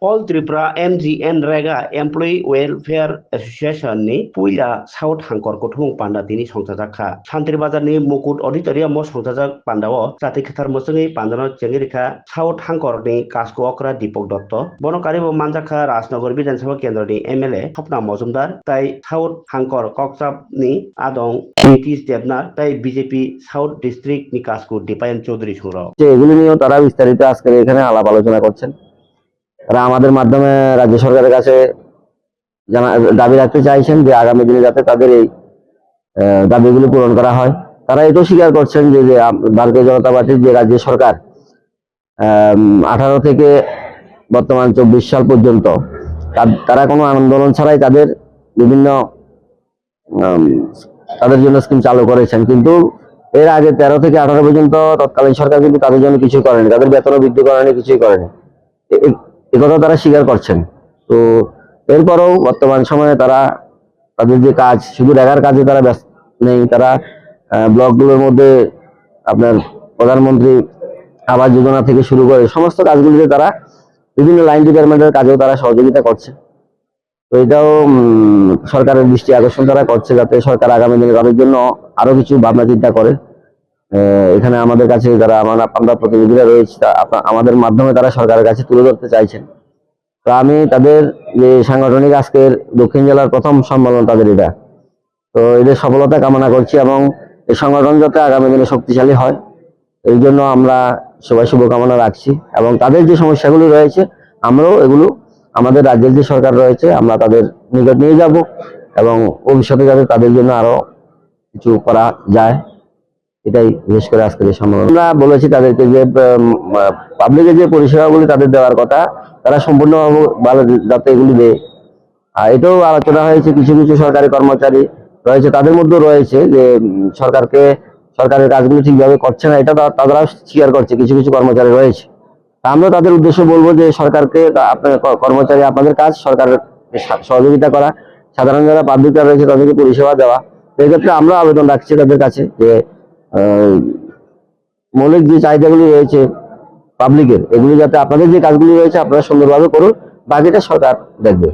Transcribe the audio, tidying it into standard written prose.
All Tripura MGNREGA Employee Welfare Association ni puila South Hangkor Kothung Panda dini songtajaka Santri Bazar ni Mukut Auditorium mo songtajak pandao jati khatar mosengi pandano jengirika South Hangkor ni Kasko Okra Dipok Dotto bono karibo manjaka Rajnagar Bidhan Sabha Kendra ni MLA Hopna Mozumdar tai South Hangkor Kokchap ni Adong Nitish Debnar tai BJP South District ni Kasko Dipayan Chaudhary Suro এগুলি নিয়েও তারা বিস্তারিত আজকে এখানে আলাপ আলোচনা করছেন। তারা আমাদের মাধ্যমে রাজ্য সরকারের কাছে দাবি রাখতে চাইছেন যে আগামী দিনে যাতে তাদের এই দাবিগুলি পূরণ করা হয়। তারা এটাও স্বীকার করছেন যে ভারতীয় জনতা পার্টির যে রাজ্য সরকার 18 থেকে বর্তমান 24 সাল পর্যন্ত তারা কোনো আন্দোলন ছাড়াই তাদের বিভিন্ন তাদের জন্য স্কিম চালু করেছেন, কিন্তু এর আগে 13 থেকে 18 পর্যন্ত তৎকালীন সরকার কিন্তু তাদের জন্য কিছুই করেনি, তাদের বেতনও বৃদ্ধি করেনি, কিছুই করেনি। একথা তারা স্বীকার করছেন। তো এরপরও বর্তমান সময়ে তারা তাদের যে কাজ শুধু রেগার কাজে তারা ব্যস্ত নেই। তারা ব্লকগুলোর মধ্যে আপনার প্রধানমন্ত্রী আবাস যোজনা থেকে শুরু করে সমস্ত কাজগুলিতে তারা বিভিন্ন লাইন ডিপার্টমেন্টের কাজেও তারা সহযোগিতা করছে। তো এটাও সরকারের দৃষ্টি আকর্ষণ তারা করছে, যাতে সরকার আগামী দিনে তাদের জন্য আরো কিছু ভাবনা চিন্তা করে। এখানে আমাদের কাছে যারা আমরা প্রতিনিধিরা রয়েছে আমাদের মাধ্যমে তারা সরকারের কাছে তুলে ধরতে চাইছেন। তো আমি তাদের যে সাংগঠনিক আজকের দক্ষিণ জেলার প্রথম সম্মেলন তাদের এটা, তো এদের সফলতা কামনা করছি এবং এই সংগঠন যাতে আগামী দিনে শক্তিশালী হয় এই জন্য আমরা সবাই শুভকামনা রাখছি। এবং তাদের যে সমস্যাগুলি রয়েছে আমরাও এগুলো আমাদের রাজ্যের যে সরকার রয়েছে আমরা তাদের নিকট নিয়ে যাব এবং ভবিষ্যতে যাতে তাদের জন্য আরো কিছু করা যায়, এটাই বিশেষ করে আজকের এই সম্মেলন। আমরা বলেছি তাদেরকে যে পাবলিকের যে পরিষেবাগুলি তাদের দেওয়ার কথা তারা সম্পূর্ণভাবে ভালো যাতে এগুলি দেয়। আর এটাও আলোচনা হয়েছে, কিছু কিছু সরকারি কর্মচারী রয়েছে তাদের মধ্যে রয়েছে যে সরকারের কাজগুলো ঠিকভাবে করছে না, এটা তারা স্বীকার করছে। কিছু কিছু কর্মচারী রয়েছে, আমরা তাদের উদ্দেশ্যে বলবো যে সরকারকে আপনার কর্মচারী আপনাদের কাজ সরকারের সহযোগিতা করা, সাধারণ যারা পাবলিকরা রয়েছে তাদেরকে পরিষেবা দেওয়া। এই ক্ষেত্রে আমরা আবেদন রাখছি তাদের কাছে যে মৌলিক যে চাহিদাগুলি রয়েছে পাবলিকের এগুলি যাতে আপনাদের যে কাজগুলি রয়েছে আপনারা সুন্দরভাবে করুন, বাকিটা সরকার দেখবে।